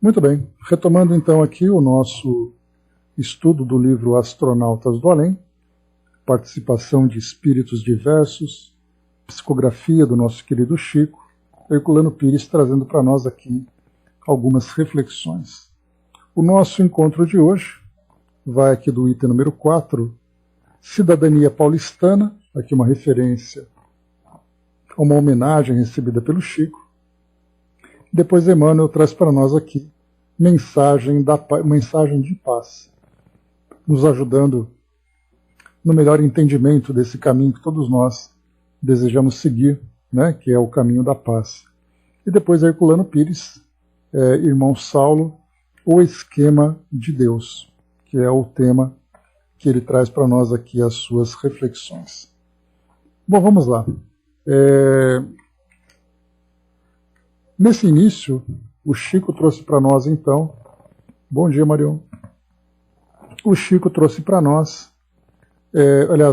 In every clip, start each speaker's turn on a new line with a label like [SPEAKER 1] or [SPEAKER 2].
[SPEAKER 1] Muito bem, retomando então aqui o nosso estudo do livro Astronautas do Além, participação de espíritos diversos, psicografia do nosso querido Chico, Herculano Pires trazendo para nós aqui algumas reflexões. O nosso encontro de hoje vai aqui do item número 4, Cidadania Paulistana, aqui uma referência a uma homenagem recebida pelo Chico. Depois Emmanuel traz para nós aqui mensagem de paz, nos ajudando no melhor entendimento desse caminho que todos nós desejamos seguir, né, que é o caminho da paz. E depois Herculano Pires, Irmão Saulo, o esquema de Deus, que é o tema que ele traz para nós aqui as suas reflexões. Bom, vamos lá. Nesse início, o Chico trouxe para nós, então... Bom dia, Marion. O Chico trouxe para nós...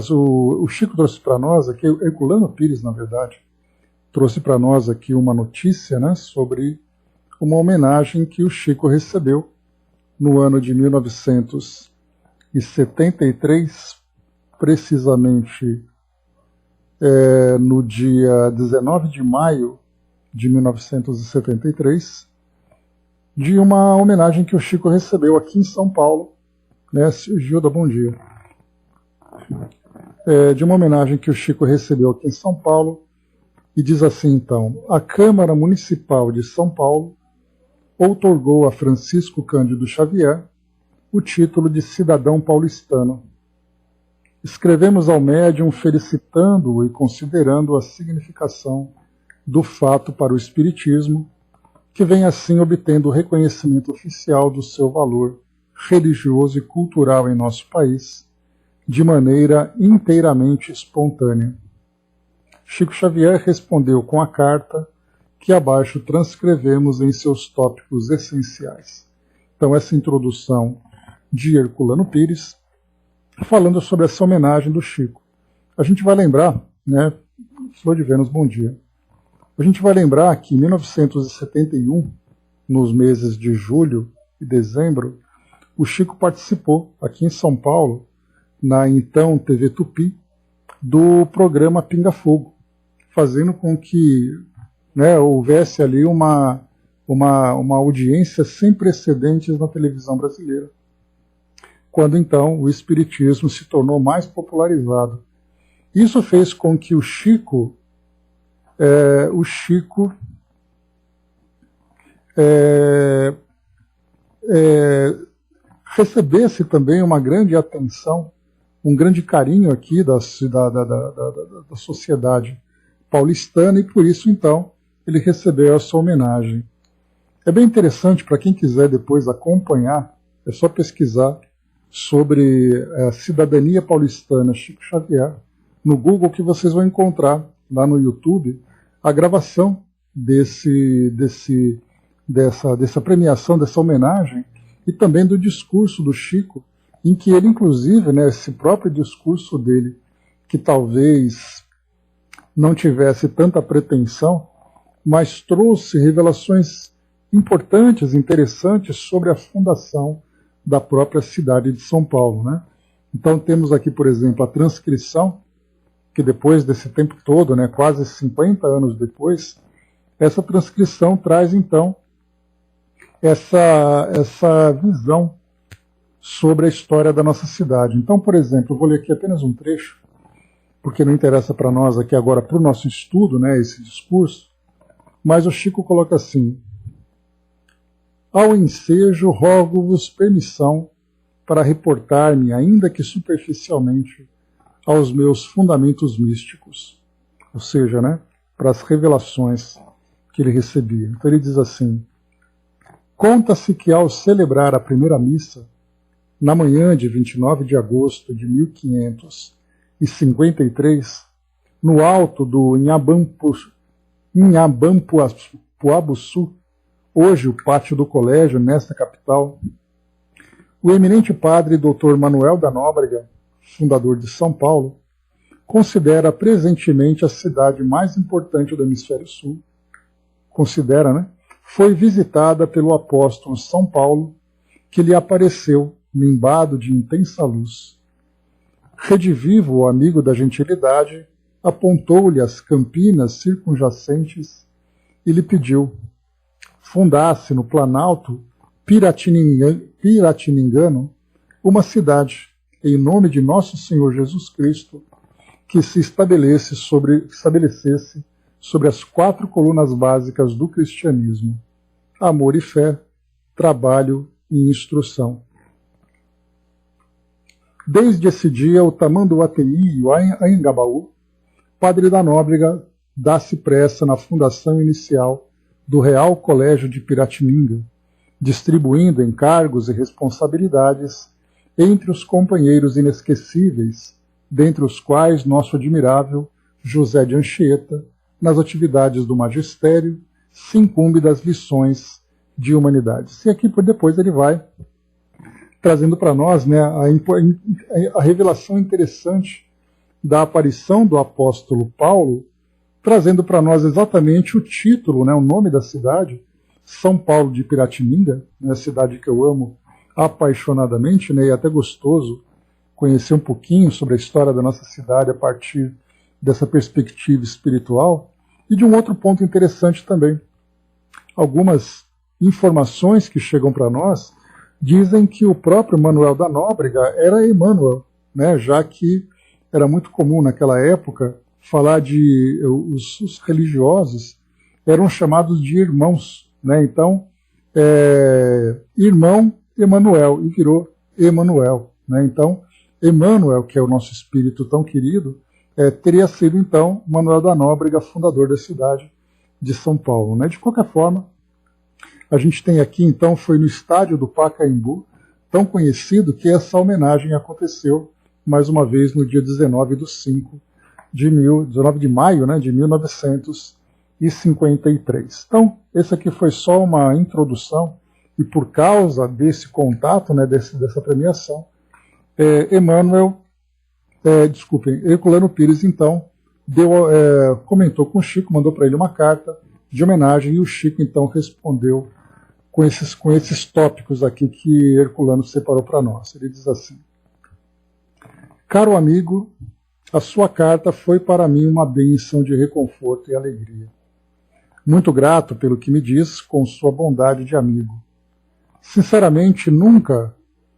[SPEAKER 1] o Chico trouxe para nós aqui, Herculano Pires, na verdade, trouxe para nós aqui uma notícia, né, sobre uma homenagem que o Chico recebeu no ano de 1973, precisamente no dia 19 de maio de 1973, de uma homenagem que o Chico recebeu aqui em São Paulo, né, Gilda, bom dia, de uma homenagem que o Chico recebeu aqui em São Paulo, e diz assim então: a Câmara Municipal de São Paulo outorgou a Francisco Cândido Xavier o título de cidadão paulistano. Escrevemos ao médium felicitando-o e considerando a significação do fato para o Espiritismo, que vem assim obtendo o reconhecimento oficial do seu valor religioso e cultural em nosso país, de maneira inteiramente espontânea. Chico Xavier respondeu com a carta que abaixo transcrevemos em seus tópicos essenciais. Então, essa introdução de Herculano Pires, falando sobre essa homenagem do Chico. A gente vai lembrar, né, Flor de Vênus, bom dia. A gente vai lembrar que em 1971, nos meses de julho e dezembro, o Chico participou aqui em São Paulo, na então TV Tupi, do programa Pinga Fogo, fazendo com que, né, houvesse ali uma audiência sem precedentes na televisão brasileira. Quando então o Espiritismo se tornou mais popularizado. Isso fez com que o Chico recebesse também uma grande atenção, um grande carinho aqui da sociedade paulistana, e por isso então ele recebeu essa homenagem. É bem interessante para quem quiser depois acompanhar, é só pesquisar sobre a cidadania paulistana Chico Xavier no Google, que vocês vão encontrar lá no YouTube a gravação dessa premiação, dessa homenagem, e também do discurso do Chico, em que ele, inclusive, né, esse próprio discurso dele, que talvez não tivesse tanta pretensão, mas trouxe revelações importantes, interessantes sobre a fundação da própria cidade de São Paulo, né? Então temos aqui, por exemplo, a transcrição, que depois desse tempo todo, né, quase 50 anos depois, essa transcrição traz então essa visão sobre a história da nossa cidade. Então, por exemplo, eu vou ler aqui apenas um trecho, porque não interessa para nós aqui agora, para o nosso estudo, né, esse discurso, mas o Chico coloca assim: ao ensejo, rogo-vos permissão para reportar-me, ainda que superficialmente, aos meus fundamentos místicos, ou seja, né, para as revelações que ele recebia. Então ele diz assim: conta-se que ao celebrar a primeira missa, na manhã de 29 de agosto de 1553, no alto do Inhabampuabuçu, hoje o pátio do colégio, nesta capital, o eminente padre Dr. Manuel da Nóbrega, fundador de São Paulo, considera presentemente a cidade mais importante do Hemisfério Sul, considera, né, foi visitada pelo apóstolo São Paulo, que lhe apareceu, nimbado de intensa luz. Redivivo, o amigo da gentilidade, apontou-lhe as campinas circunjacentes e lhe pediu: fundasse no Planalto Piratiningano uma cidade, em nome de nosso Senhor Jesus Cristo, que se estabelecesse sobre as 4 colunas básicas do cristianismo: amor e fé, trabalho e instrução. Desde esse dia, o Tamanduateí e o Anhangabaú, padre da Nóbrega, dá-se pressa na fundação inicial do Real Colégio de Piratininga, distribuindo encargos e responsabilidades entre os companheiros inesquecíveis, dentre os quais nosso admirável José de Anchieta, nas atividades do magistério, se incumbe das lições de humanidades. E aqui por depois ele vai trazendo para nós, né, a revelação interessante da aparição do apóstolo Paulo, trazendo para nós exatamente o título, né, o nome da cidade, São Paulo de Piratininga, né, a cidade que eu amo apaixonadamente, né, e é até gostoso conhecer um pouquinho sobre a história da nossa cidade a partir dessa perspectiva espiritual. E de um outro ponto interessante também. Algumas informações que chegam para nós dizem que o próprio Manuel da Nóbrega era Emmanuel, né, já que era muito comum naquela época falar de os religiosos eram chamados de irmãos, né? Então, irmão Emanuel, e virou Emanuel, né? Então, Emmanuel, que é o nosso espírito tão querido, teria sido então Manuel da Nóbrega, fundador da cidade de São Paulo, né? De qualquer forma, a gente tem aqui então, foi no estádio do Pacaembu, tão conhecido que essa homenagem aconteceu mais uma vez no dia 19 de maio, né, de 1953. Então, esse aqui foi só uma introdução, e por causa desse contato, né, dessa premiação, Herculano Pires, então, comentou com o Chico, mandou para ele uma carta de homenagem, e o Chico, então, respondeu com esses tópicos aqui que Herculano separou para nós. Ele diz assim: caro amigo, a sua carta foi para mim uma bênção de reconforto e alegria. Muito grato pelo que me diz com sua bondade de amigo. Sinceramente, nunca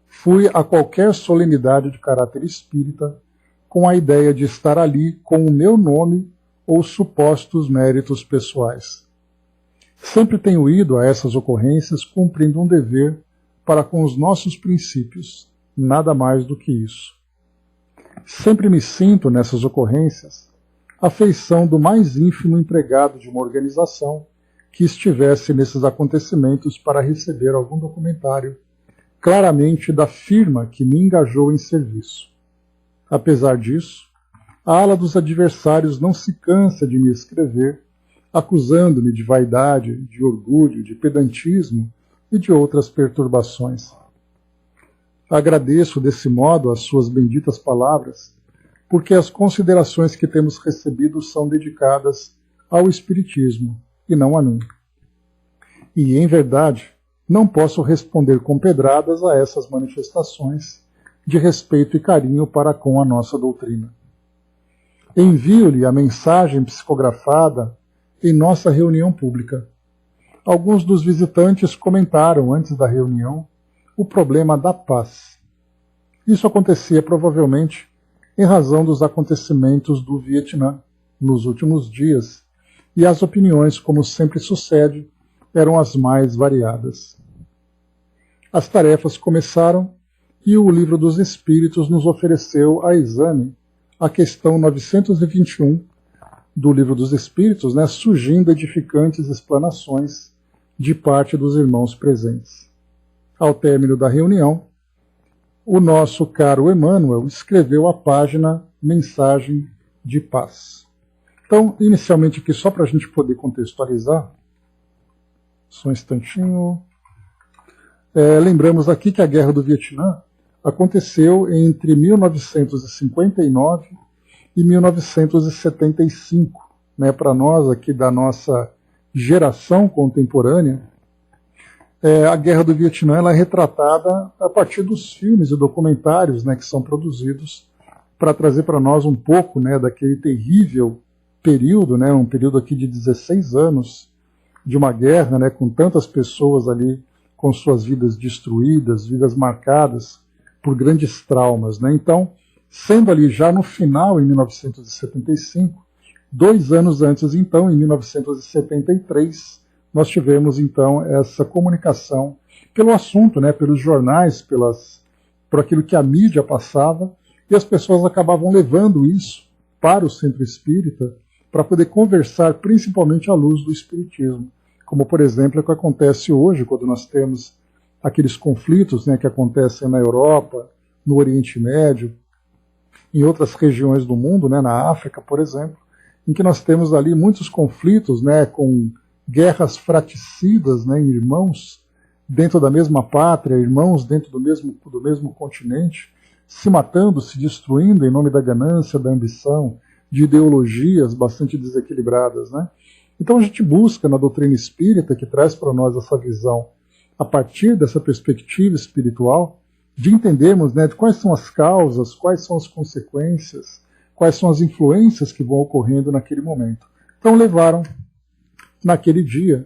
[SPEAKER 1] fui a qualquer solenidade de caráter espírita com a ideia de estar ali com o meu nome ou supostos méritos pessoais. Sempre tenho ido a essas ocorrências cumprindo um dever para com os nossos princípios, nada mais do que isso. Sempre me sinto, nessas ocorrências, a feição do mais ínfimo empregado de uma organização que estivesse nesses acontecimentos para receber algum documentário, claramente da firma que me engajou em serviço. Apesar disso, a ala dos adversários não se cansa de me escrever, acusando-me de vaidade, de orgulho, de pedantismo e de outras perturbações. Agradeço desse modo as suas benditas palavras, porque as considerações que temos recebido são dedicadas ao Espiritismo e não a mim. E, em verdade, não posso responder com pedradas a essas manifestações de respeito e carinho para com a nossa doutrina. Envio-lhe a mensagem psicografada em nossa reunião pública. Alguns dos visitantes comentaram antes da reunião o problema da paz. Isso acontecia provavelmente em razão dos acontecimentos do Vietnã nos últimos dias, e as opiniões, como sempre sucede, eram as mais variadas. As tarefas começaram e o Livro dos Espíritos nos ofereceu a exame a questão 921 do Livro dos Espíritos, né, surgindo edificantes explanações de parte dos irmãos presentes. Ao término da reunião, o nosso caro Emmanuel escreveu a página Mensagem de Paz. Então, inicialmente aqui, só para a gente poder contextualizar, só um instantinho, lembramos aqui que a Guerra do Vietnã aconteceu entre 1959 e 1975, né, para nós aqui da nossa geração contemporânea, a Guerra do Vietnã ela é retratada a partir dos filmes e documentários, né, que são produzidos para trazer para nós um pouco, né, daquele terrível período, né, um período aqui de 16 anos de uma guerra, né, com tantas pessoas ali com suas vidas destruídas, vidas marcadas por grandes traumas, né? Então, sendo ali já no final, em 1975, 2 anos antes, então, em 1973, nós tivemos, então, essa comunicação pelo assunto, né, pelos jornais, por aquilo que a mídia passava, e as pessoas acabavam levando isso para o centro espírita para poder conversar principalmente à luz do espiritismo. Como, por exemplo, é o que acontece hoje, quando nós temos aqueles conflitos, né, que acontecem na Europa, no Oriente Médio, em outras regiões do mundo, né, na África, por exemplo, em que nós temos ali muitos conflitos, né, com guerras fraticidas, né, irmãos dentro da mesma pátria, irmãos dentro do mesmo continente, se matando, se destruindo em nome da ganância, da ambição, de ideologias bastante desequilibradas, né? Então a gente busca na doutrina espírita, que traz para nós essa visão, a partir dessa perspectiva espiritual, de entendermos, né, de quais são as causas, quais são as consequências, quais são as influências que vão ocorrendo naquele momento. Então levaram, naquele dia,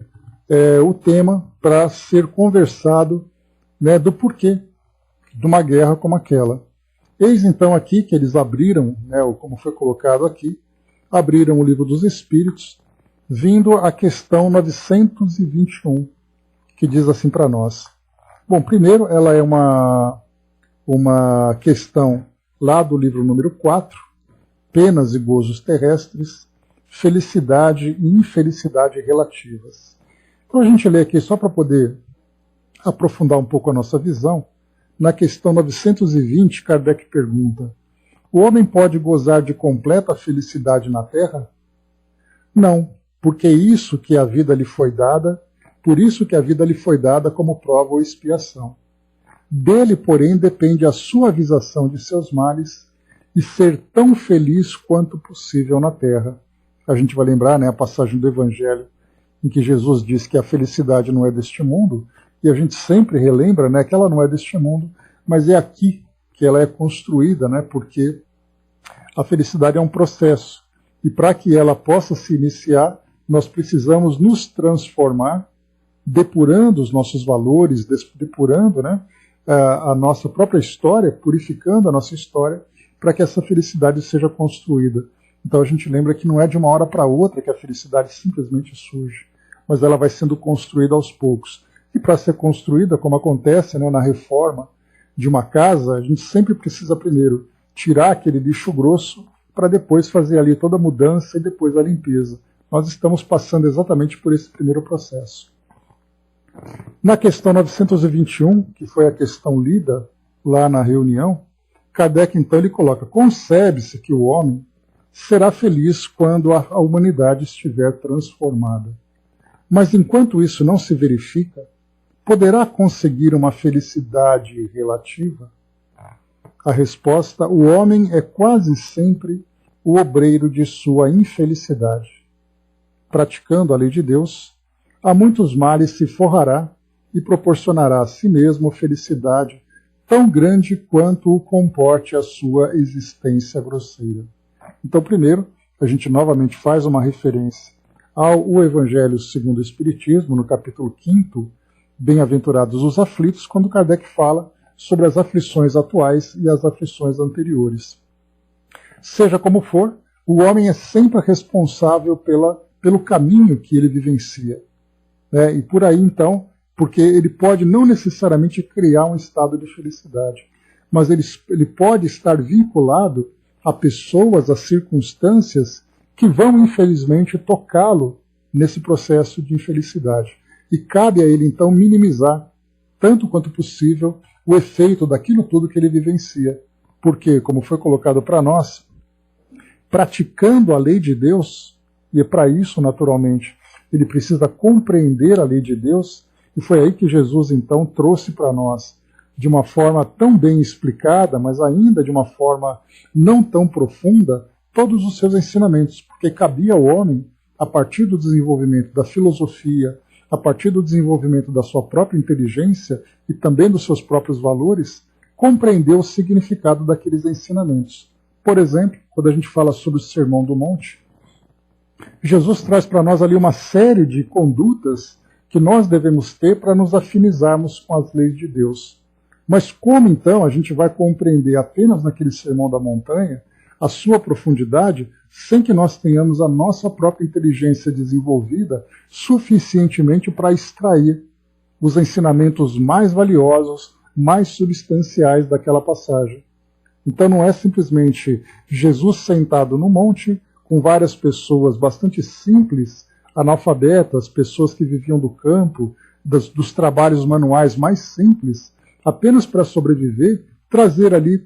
[SPEAKER 1] o tema para ser conversado, né, do porquê de uma guerra como aquela. Eis então aqui que eles abriram, né, como foi colocado aqui, abriram o Livro dos Espíritos, vindo à questão 921, que diz assim para nós. Bom, primeiro ela é uma questão lá do livro número 4, Penas e Gozos Terrestres, Felicidade e Infelicidade Relativas. Então a gente lê aqui só para poder aprofundar um pouco a nossa visão. Na questão 920, Kardec pergunta: o homem pode gozar de completa felicidade na Terra? Não, porque isso que a vida lhe foi dada, por isso que a vida lhe foi dada como prova ou expiação. Dele, porém, depende a suavização de seus males e ser tão feliz quanto possível na Terra. A gente vai lembrar, né, a passagem do Evangelho em que Jesus diz que a felicidade não é deste mundo, e a gente sempre relembra, né, que ela não é deste mundo, mas é aqui que ela é construída, né, porque a felicidade é um processo. E para que ela possa se iniciar, nós precisamos nos transformar, depurando os nossos valores, depurando, né, a nossa própria história, purificando a nossa história, para que essa felicidade seja construída. Então a gente lembra que não é de uma hora para outra que a felicidade simplesmente surge, mas ela vai sendo construída aos poucos. E para ser construída, como acontece, né, na reforma de uma casa, a gente sempre precisa primeiro tirar aquele lixo grosso para depois fazer ali toda a mudança e depois a limpeza. Nós estamos passando exatamente por esse primeiro processo. Na questão 921, que foi a questão lida lá na reunião, Kardec então ele coloca: concebe-se que o homem será feliz quando a humanidade estiver transformada. Mas enquanto isso não se verifica, poderá conseguir uma felicidade relativa? A resposta: o homem é quase sempre o obreiro de sua infelicidade. Praticando a lei de Deus, a muitos males se forrará e proporcionará a si mesmo felicidade tão grande quanto o comporte a sua existência grosseira. Então, primeiro, a gente novamente faz uma referência ao Evangelho segundo o Espiritismo, no capítulo 5º, Bem-aventurados os aflitos, quando Kardec fala sobre as aflições atuais e as aflições anteriores. Seja como for, o homem é sempre responsável pelo caminho que ele vivencia. E por aí, então, porque ele pode não necessariamente criar um estado de felicidade, mas ele pode estar vinculado a pessoas, a circunstâncias que vão, infelizmente, tocá-lo nesse processo de infelicidade. E cabe a ele, então, minimizar, tanto quanto possível, o efeito daquilo tudo que ele vivencia. Porque, como foi colocado para nós, praticando a lei de Deus, e é para isso, naturalmente, ele precisa compreender a lei de Deus, e foi aí que Jesus, então, trouxe para nós, de uma forma tão bem explicada, mas ainda de uma forma não tão profunda, todos os seus ensinamentos, porque cabia ao homem a partir do desenvolvimento da filosofia, a partir do desenvolvimento da sua própria inteligência e também dos seus próprios valores, compreender o significado daqueles ensinamentos. Por exemplo, quando a gente fala sobre o Sermão do Monte, Jesus traz para nós ali uma série de condutas que nós devemos ter para nos afinizarmos com as leis de Deus. Mas como então a gente vai compreender apenas naquele Sermão da Montanha a sua profundidade, sem que nós tenhamos a nossa própria inteligência desenvolvida suficientemente para extrair os ensinamentos mais valiosos, mais substanciais daquela passagem? Então não é simplesmente Jesus sentado no monte, com várias pessoas bastante simples, analfabetas, pessoas que viviam do campo, dos trabalhos manuais mais simples, apenas para sobreviver, trazer ali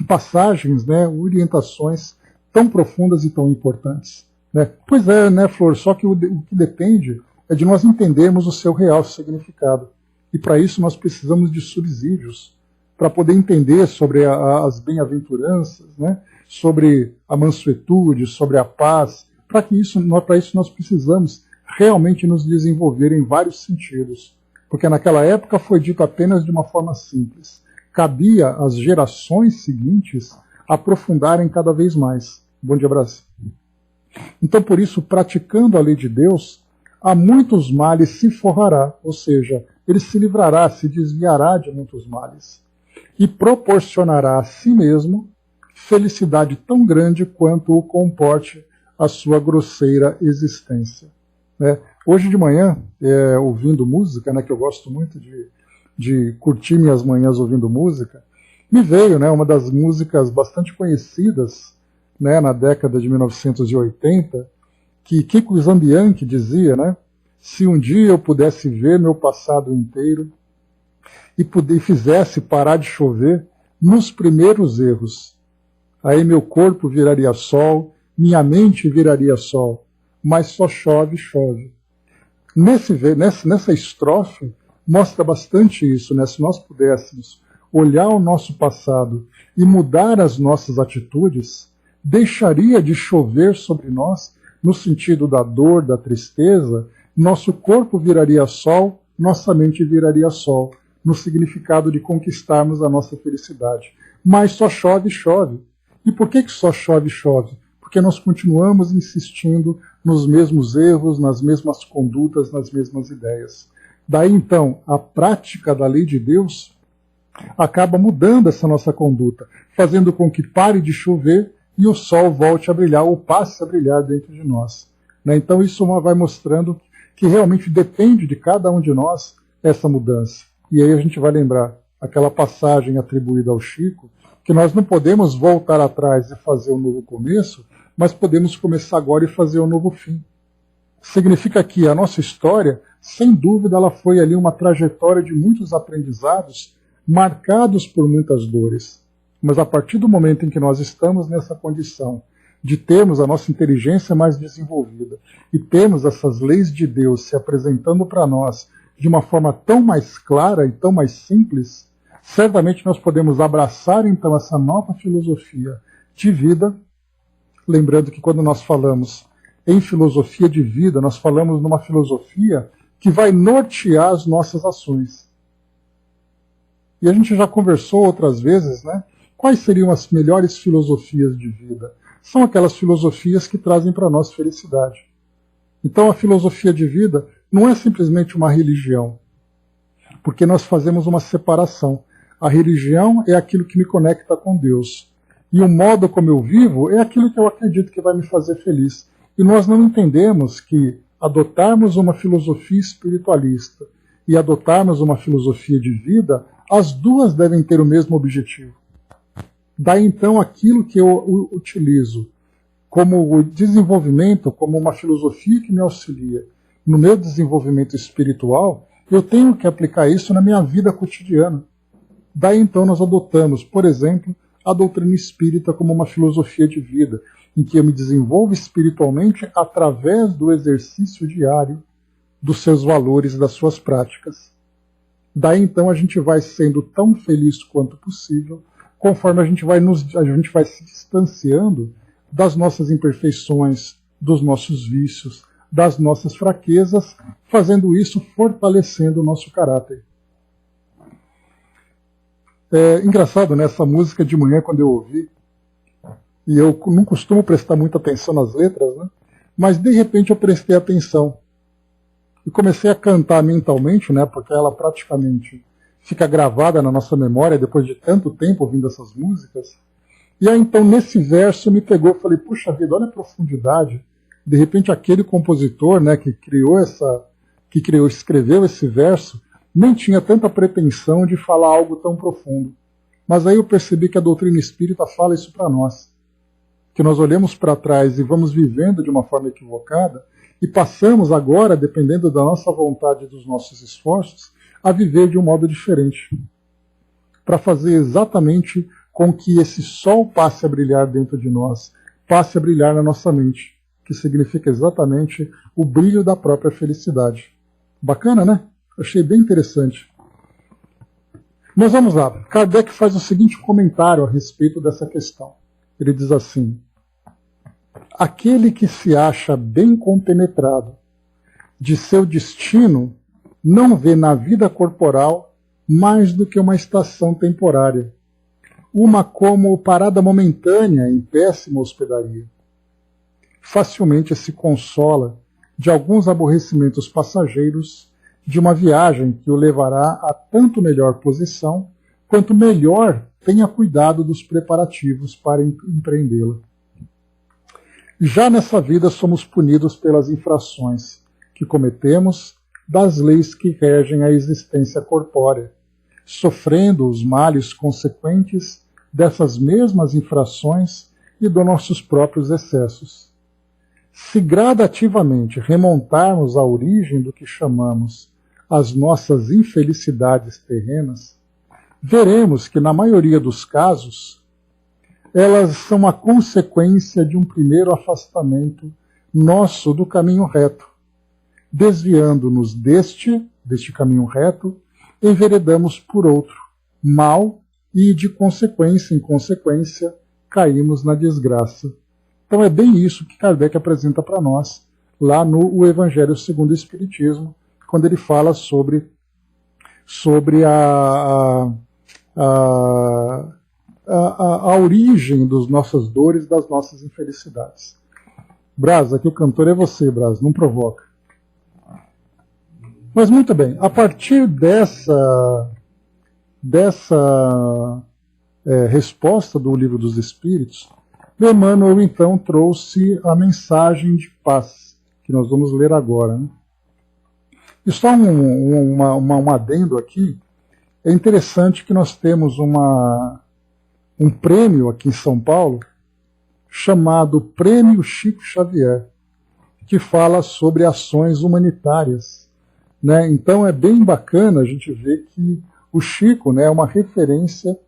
[SPEAKER 1] passagens, né, orientações tão profundas e tão importantes. Né? Pois é, né, Flor? Só que o que depende é de nós entendermos o seu real significado. E para isso nós precisamos de subsídios, para poder entender sobre as bem-aventuranças, né? Sobre a mansuetude, sobre a paz. Para isso nós precisamos realmente nos desenvolver em vários sentidos. Porque naquela época foi dito apenas de uma forma simples. Cabia às gerações seguintes aprofundarem cada vez mais. Bom dia, Brasil. Então, por isso, praticando a lei de Deus, a muitos males se forrará, ou seja, ele se livrará, se desviará de muitos males. E proporcionará a si mesmo felicidade tão grande quanto o comporte a sua grosseira existência. Né? Hoje de manhã, ouvindo música, né, que eu gosto muito de curtir minhas manhãs ouvindo música, me veio, né, uma das músicas bastante conhecidas, né, na década de 1980, que Kiko Zambianchi dizia, né, se um dia eu pudesse ver meu passado inteiro e fizesse parar de chover nos primeiros erros, aí meu corpo viraria sol, minha mente viraria sol, mas só chove, chove. Nessa estrofe mostra bastante isso, né? Se nós pudéssemos olhar o nosso passado e mudar as nossas atitudes, deixaria de chover sobre nós, no sentido da dor, da tristeza, nosso corpo viraria sol, nossa mente viraria sol, no significado de conquistarmos a nossa felicidade. Mas só chove, chove. E por que só chove, chove? Porque nós continuamos insistindo nos mesmos erros, nas mesmas condutas, nas mesmas ideias. Daí, então, a prática da lei de Deus acaba mudando essa nossa conduta, fazendo com que pare de chover e o sol volte a brilhar, ou passe a brilhar dentro de nós. Né? Então, isso vai mostrando que realmente depende de cada um de nós essa mudança. E aí a gente vai lembrar aquela passagem atribuída ao Chico, que nós não podemos voltar atrás e fazer um novo começo, mas podemos começar agora e fazer um novo fim. Significa que a nossa história, sem dúvida, ela foi ali uma trajetória de muitos aprendizados, marcados por muitas dores. Mas a partir do momento em que nós estamos nessa condição de termos a nossa inteligência mais desenvolvida e termos essas leis de Deus se apresentando para nós de uma forma tão mais clara e tão mais simples, certamente nós podemos abraçar então essa nova filosofia de vida, lembrando que quando nós falamos em filosofia de vida, nós falamos numa filosofia que vai nortear as nossas ações. E a gente já conversou outras vezes, né? Quais seriam as melhores filosofias de vida? São aquelas filosofias que trazem para nós felicidade. Então a filosofia de vida não é simplesmente uma religião, porque nós fazemos uma separação. A religião é aquilo que me conecta com Deus. E o modo como eu vivo é aquilo que eu acredito que vai me fazer feliz. E nós não entendemos que adotarmos uma filosofia espiritualista e adotarmos uma filosofia de vida, as duas devem ter o mesmo objetivo. Daí então aquilo que eu utilizo como o desenvolvimento, como uma filosofia que me auxilia no meu desenvolvimento espiritual, eu tenho que aplicar isso na minha vida cotidiana. Daí então nós adotamos, por exemplo, a doutrina espírita como uma filosofia de vida, em que eu me desenvolvo espiritualmente através do exercício diário dos seus valores e das suas práticas. Daí então a gente vai sendo tão feliz quanto possível, conforme a gente vai se distanciando das nossas imperfeições, dos nossos vícios, das nossas fraquezas, fazendo isso fortalecendo o nosso caráter. É engraçado, né? Essa música de manhã, quando eu ouvi, e eu não costumo prestar muita atenção nas letras, né? Mas de repente eu prestei atenção e comecei a cantar mentalmente, né? Porque ela praticamente fica gravada na nossa memória depois de tanto tempo ouvindo essas músicas. E aí então nesse verso me pegou, eu falei, puxa vida, olha a profundidade. De repente aquele compositor, né, escreveu esse verso, nem tinha tanta pretensão de falar algo tão profundo. Mas aí eu percebi que a doutrina espírita fala isso para nós. Que nós olhamos para trás e vamos vivendo de uma forma equivocada e passamos agora, dependendo da nossa vontade e dos nossos esforços, a viver de um modo diferente. Para fazer exatamente com que esse sol passe a brilhar dentro de nós, passe a brilhar na nossa mente, que significa exatamente o brilho da própria felicidade. Bacana, né? Achei bem interessante. Mas vamos lá. Kardec faz o seguinte comentário a respeito dessa questão. Ele diz assim: aquele que se acha bem compenetrado de seu destino não vê na vida corporal mais do que uma estação temporária, uma como parada momentânea em péssima hospedaria. Facilmente se consola de alguns aborrecimentos passageiros de uma viagem que o levará a tanto melhor posição, quanto melhor tenha cuidado dos preparativos para empreendê-la. Já nessa vida somos punidos pelas infrações que cometemos das leis que regem a existência corpórea, sofrendo os males consequentes dessas mesmas infrações e dos nossos próprios excessos. Se gradativamente remontarmos à origem do que chamamos as nossas infelicidades terrenas, veremos que, na maioria dos casos, elas são a consequência de um primeiro afastamento nosso do caminho reto. Desviando-nos deste caminho reto, enveredamos por outro, mal, e de consequência em consequência caímos na desgraça. Então é bem isso que Kardec apresenta para nós, lá no O Evangelho segundo o Espiritismo, quando ele fala sobre a origem das nossas dores, das nossas infelicidades. Brás, aqui o cantor é você, Brás, não provoca. Mas muito bem, a partir dessa resposta do Livro dos Espíritos, Emmanuel então trouxe a mensagem de paz, que nós vamos ler agora. Né? E só um adendo aqui, é interessante que nós temos um prêmio aqui em São Paulo, chamado Prêmio Chico Xavier, que fala sobre ações humanitárias. Né? Então é bem bacana a gente ver que o Chico, né, é uma referência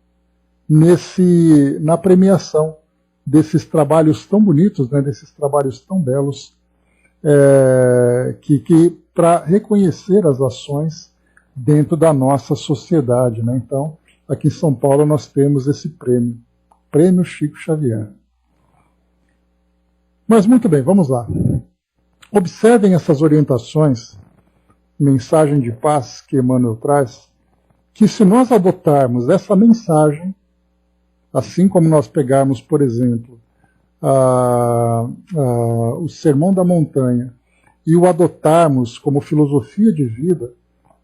[SPEAKER 1] na premiação desses trabalhos tão bonitos, né, desses trabalhos tão belos, que para reconhecer as ações dentro da nossa sociedade. Né? Então, aqui em São Paulo nós temos esse prêmio, Prêmio Chico Xavier. Mas muito bem, vamos lá. Observem essas orientações, mensagem de paz que Emmanuel traz, que se nós adotarmos essa mensagem, assim como nós pegarmos, por exemplo, o Sermão da Montanha e o adotarmos como filosofia de vida,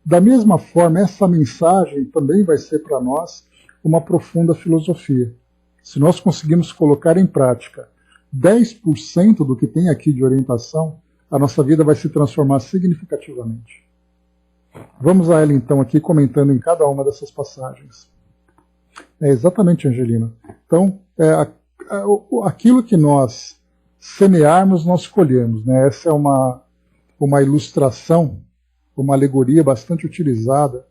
[SPEAKER 1] da mesma forma, essa mensagem também vai ser para nós uma profunda filosofia. Se nós conseguirmos colocar em prática 10% do que tem aqui de orientação, a nossa vida vai se transformar significativamente. Vamos a ela então aqui comentando em cada uma dessas passagens. Exatamente, Angelina. Então, aquilo que nós semearmos, nós colhemos. Né? Essa é uma ilustração, uma alegoria bastante utilizada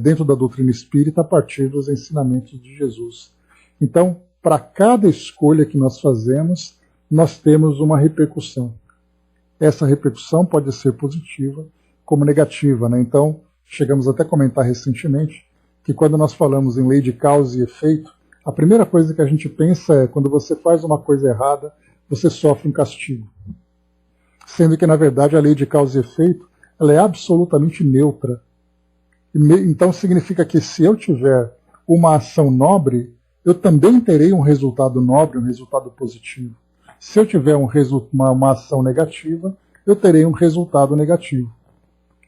[SPEAKER 1] dentro da doutrina espírita a partir dos ensinamentos de Jesus. Então, para cada escolha que nós fazemos, nós temos uma repercussão. Essa repercussão pode ser positiva como negativa. Né? Então, chegamos até a comentar recentemente que quando nós falamos em lei de causa e efeito, a primeira coisa que a gente pensa é quando você faz uma coisa errada, você sofre um castigo. Sendo que, na verdade, a lei de causa e efeito ela é absolutamente neutra. Então significa que se eu tiver uma ação nobre, eu também terei um resultado nobre, um resultado positivo. Se eu tiver uma ação negativa, eu terei um resultado negativo.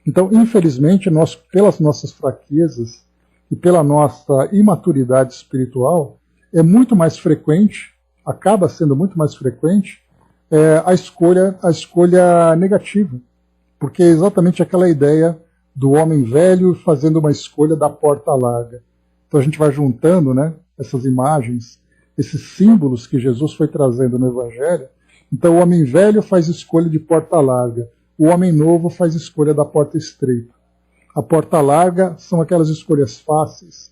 [SPEAKER 1] Então, infelizmente, nós, pelas nossas fraquezas e pela nossa imaturidade espiritual, é muito mais frequente, acaba sendo muito mais frequente, a escolha negativa. Porque é exatamente aquela ideia do homem velho fazendo uma escolha da porta larga. Então a gente vai juntando, né, essas imagens, esses símbolos que Jesus foi trazendo no Evangelho. Então o homem velho faz escolha de porta larga, o homem novo faz escolha da porta estreita. A porta larga são aquelas escolhas fáceis,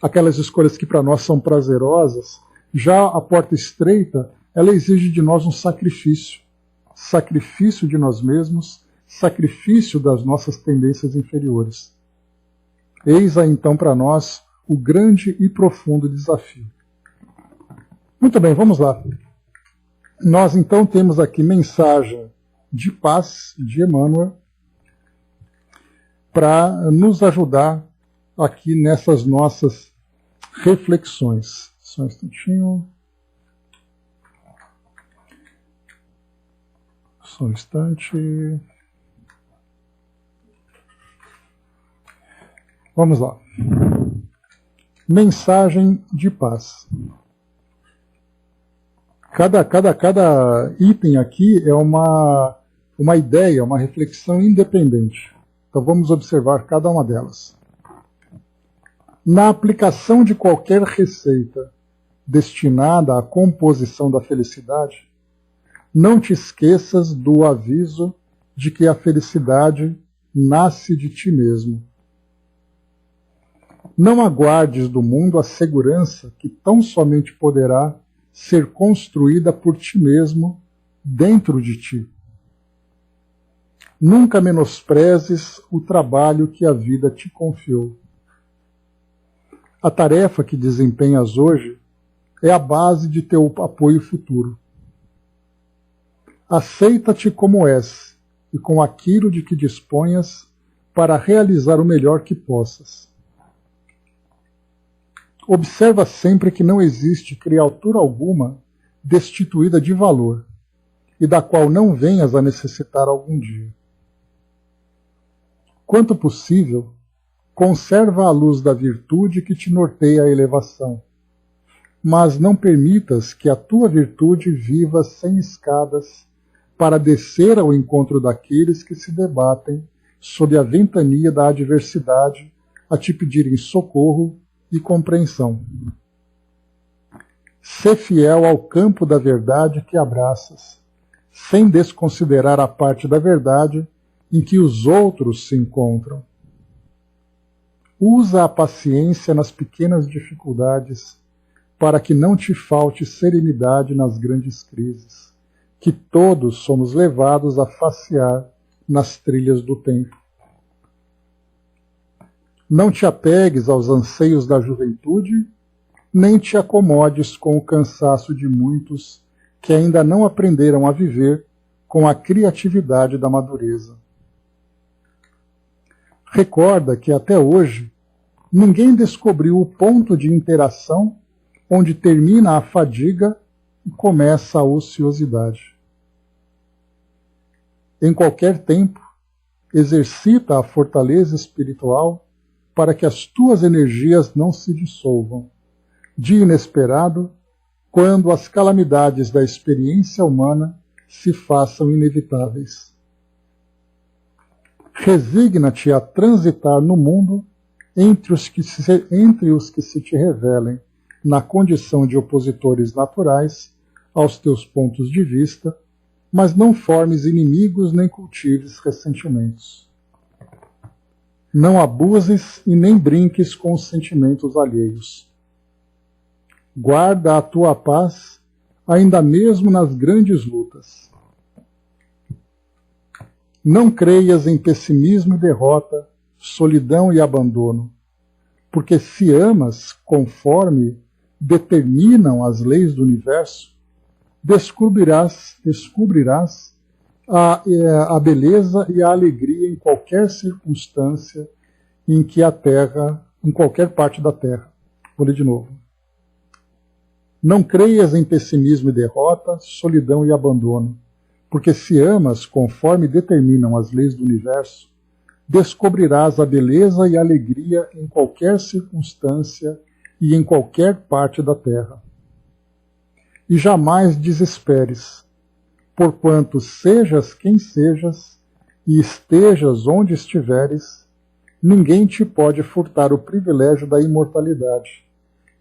[SPEAKER 1] aquelas escolhas que para nós são prazerosas. Já a porta estreita, ela exige de nós um sacrifício. Sacrifício de nós mesmos, sacrifício das nossas tendências inferiores. Eis aí então para nós o grande e profundo desafio. Muito bem, vamos lá. Nós então temos aqui mensagem de paz de Emmanuel para nos ajudar aqui nessas nossas reflexões. Só um instantinho. Só um instante. Vamos lá. Mensagem de paz. Cada item aqui é uma ideia, uma reflexão independente. Então vamos observar cada uma delas. Na aplicação de qualquer receita destinada à composição da felicidade, não te esqueças do aviso de que a felicidade nasce de ti mesmo. Não aguardes do mundo a segurança que tão somente poderá ser construída por ti mesmo dentro de ti. Nunca menosprezes o trabalho que a vida te confiou. A tarefa que desempenhas hoje é a base de teu apoio futuro. Aceita-te como és e com aquilo de que disponhas para realizar o melhor que possas. Observa sempre que não existe criatura alguma destituída de valor e da qual não venhas a necessitar algum dia. Quanto possível, conserva a luz da virtude que te norteia a elevação, mas não permitas que a tua virtude viva sem escadas para descer ao encontro daqueles que se debatem sob a ventania da adversidade a te pedirem socorro e compreensão. Sê fiel ao campo da verdade que abraças, sem desconsiderar a parte da verdade em que os outros se encontram. Usa a paciência nas pequenas dificuldades para que não te falte serenidade nas grandes crises, que todos somos levados a facear nas trilhas do tempo. Não te apegues aos anseios da juventude, nem te acomodes com o cansaço de muitos que ainda não aprenderam a viver com a criatividade da madureza. Recorda que até hoje ninguém descobriu o ponto de interação onde termina a fadiga e começa a ociosidade. Em qualquer tempo, exercita a fortaleza espiritual para que as tuas energias não se dissolvam, de inesperado, quando as calamidades da experiência humana se façam inevitáveis. Resigna-te a transitar no mundo entre os que se te revelem na condição de opositores naturais aos teus pontos de vista, mas não formes inimigos nem cultives ressentimentos. Não abuses e nem brinques com os sentimentos alheios. Guarda a tua paz, ainda mesmo nas grandes lutas. Não creias em pessimismo e derrota, solidão e abandono, porque se amas conforme determinam as leis do universo, descobrirás a beleza e a alegria em qualquer circunstância em que a terra, em qualquer parte da terra. Vou ler de novo. Não creias em pessimismo e derrota, solidão e abandono, porque se amas conforme determinam as leis do universo, descobrirás a beleza e a alegria em qualquer circunstância e em qualquer parte da terra. E jamais desesperes, porquanto sejas quem sejas e estejas onde estiveres, ninguém te pode furtar o privilégio da imortalidade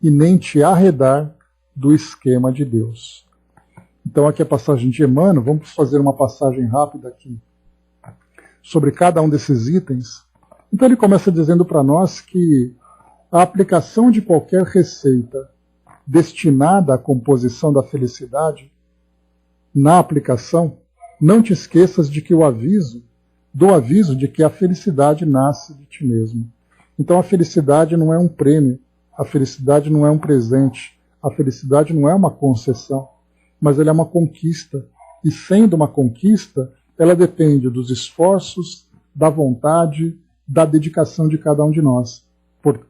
[SPEAKER 1] e nem te arredar do esquema de Deus. Então aqui é a passagem de Emmanuel, vamos fazer uma passagem rápida aqui sobre cada um desses itens. Então ele começa dizendo para nós que a aplicação de qualquer receita destinada à composição da felicidade, na aplicação, não te esqueças de que do aviso de que a felicidade nasce de ti mesmo. Então a felicidade não é um prêmio, a felicidade não é um presente, a felicidade não é uma concessão, mas ela é uma conquista. E sendo uma conquista, ela depende dos esforços, da vontade, da dedicação de cada um de nós,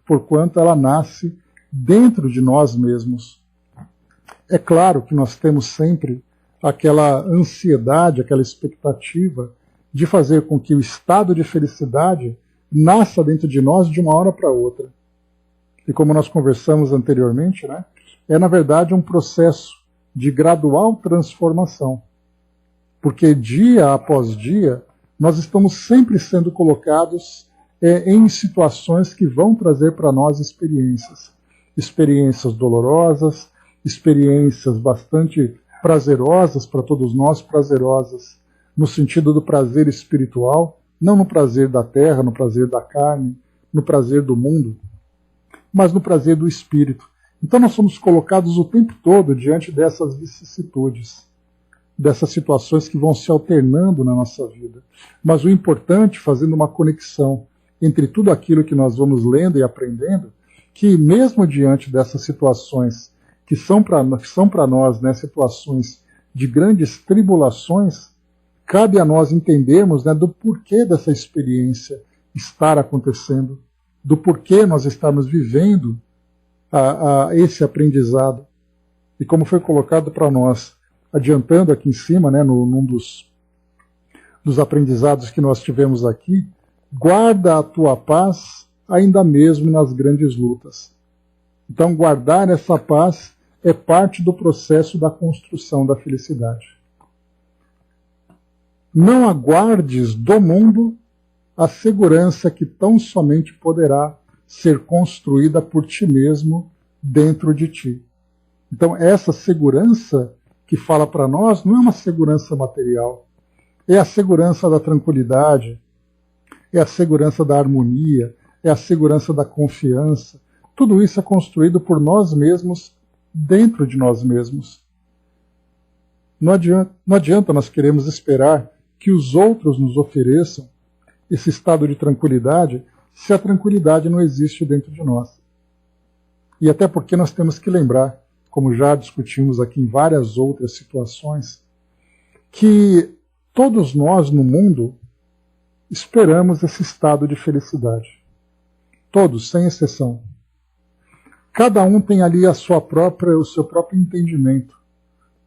[SPEAKER 1] porquanto ela nasce dentro de nós mesmos. É claro que nós temos sempre aquela ansiedade, aquela expectativa de fazer com que o estado de felicidade nasça dentro de nós de uma hora para outra. E como nós conversamos anteriormente, né, é na verdade um processo de gradual transformação. Porque dia após dia, nós estamos sempre sendo colocados em situações que vão trazer para nós experiências dolorosas, experiências bastante prazerosas para todos nós, prazerosas no sentido do prazer espiritual, não no prazer da terra, no prazer da carne, no prazer do mundo, mas no prazer do espírito. Então nós somos colocados o tempo todo diante dessas vicissitudes, dessas situações que vão se alternando na nossa vida. Mas o importante, fazendo uma conexão entre tudo aquilo que nós vamos lendo e aprendendo, que mesmo diante dessas situações que são para nós, né, situações de grandes tribulações, cabe a nós entendermos, né, do porquê dessa experiência estar acontecendo, do porquê nós estamos vivendo esse aprendizado. E como foi colocado para nós, adiantando aqui em cima, né, num dos aprendizados que nós tivemos aqui, guarda a tua paz ainda mesmo nas grandes lutas. Então, guardar essa paz é parte do processo da construção da felicidade. Não aguardes do mundo a segurança que tão somente poderá ser construída por ti mesmo dentro de ti. Então, essa segurança que fala para nós não é uma segurança material, é a segurança da tranquilidade, é a segurança da harmonia, é a segurança da confiança. Tudo isso é construído por nós mesmos, dentro de nós mesmos. Não adianta nós queremos esperar que os outros nos ofereçam esse estado de tranquilidade se a tranquilidade não existe dentro de nós. E até porque nós temos que lembrar, como já discutimos aqui em várias outras situações, que todos nós no mundo esperamos esse estado de felicidade. Todos, sem exceção. Cada um tem ali o seu próprio entendimento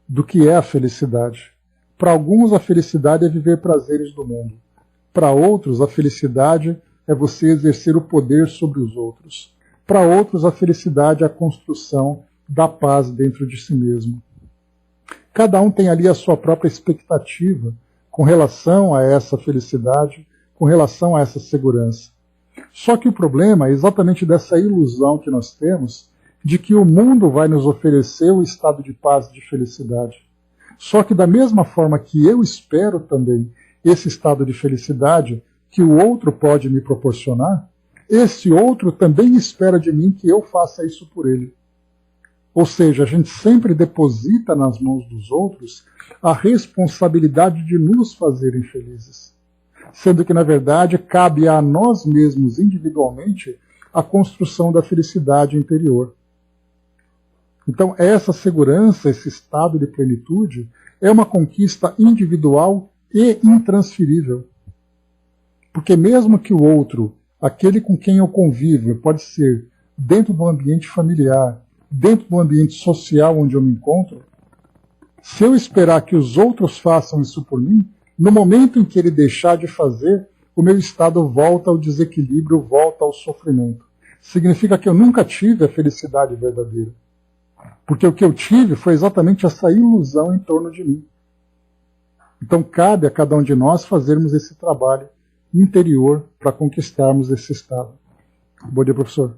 [SPEAKER 1] do que é a felicidade. Para alguns, a felicidade é viver prazeres do mundo. Para outros, a felicidade é você exercer o poder sobre os outros. Para outros, a felicidade é a construção da paz dentro de si mesmo. Cada um tem ali a sua própria expectativa com relação a essa felicidade, com relação a essa segurança. Só que o problema é exatamente dessa ilusão que nós temos de que o mundo vai nos oferecer o estado de paz e de felicidade. Só que da mesma forma que eu espero também esse estado de felicidade que o outro pode me proporcionar, esse outro também espera de mim que eu faça isso por ele. Ou seja, a gente sempre deposita nas mãos dos outros a responsabilidade de nos fazerem felizes. Sendo que, na verdade, cabe a nós mesmos, individualmente, a construção da felicidade interior. Então, essa segurança, esse estado de plenitude, é uma conquista individual e intransferível. Porque mesmo que o outro, aquele com quem eu convivo, pode ser dentro do ambiente familiar, dentro do ambiente social onde eu me encontro, se eu esperar que os outros façam isso por mim, no momento em que ele deixar de fazer, o meu estado volta ao desequilíbrio, volta ao sofrimento. Significa que eu nunca tive a felicidade verdadeira. Porque o que eu tive foi exatamente essa ilusão em torno de mim. Então cabe a cada um de nós fazermos esse trabalho interior para conquistarmos esse estado. Bom dia, professor.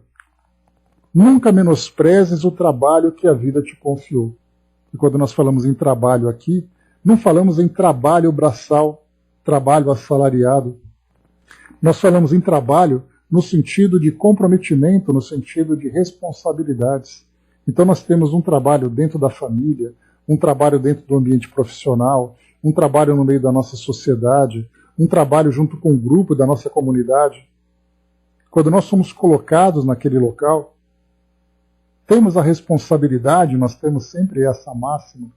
[SPEAKER 1] Nunca menosprezes o trabalho que a vida te confiou. E quando nós falamos em trabalho aqui, não falamos em trabalho braçal, trabalho assalariado. Nós falamos em trabalho no sentido de comprometimento, no sentido de responsabilidades. Então nós temos um trabalho dentro da família, um trabalho dentro do ambiente profissional, um trabalho no meio da nossa sociedade, um trabalho junto com o grupo da nossa comunidade. Quando nós somos colocados naquele local, temos a responsabilidade, nós temos sempre essa máxima,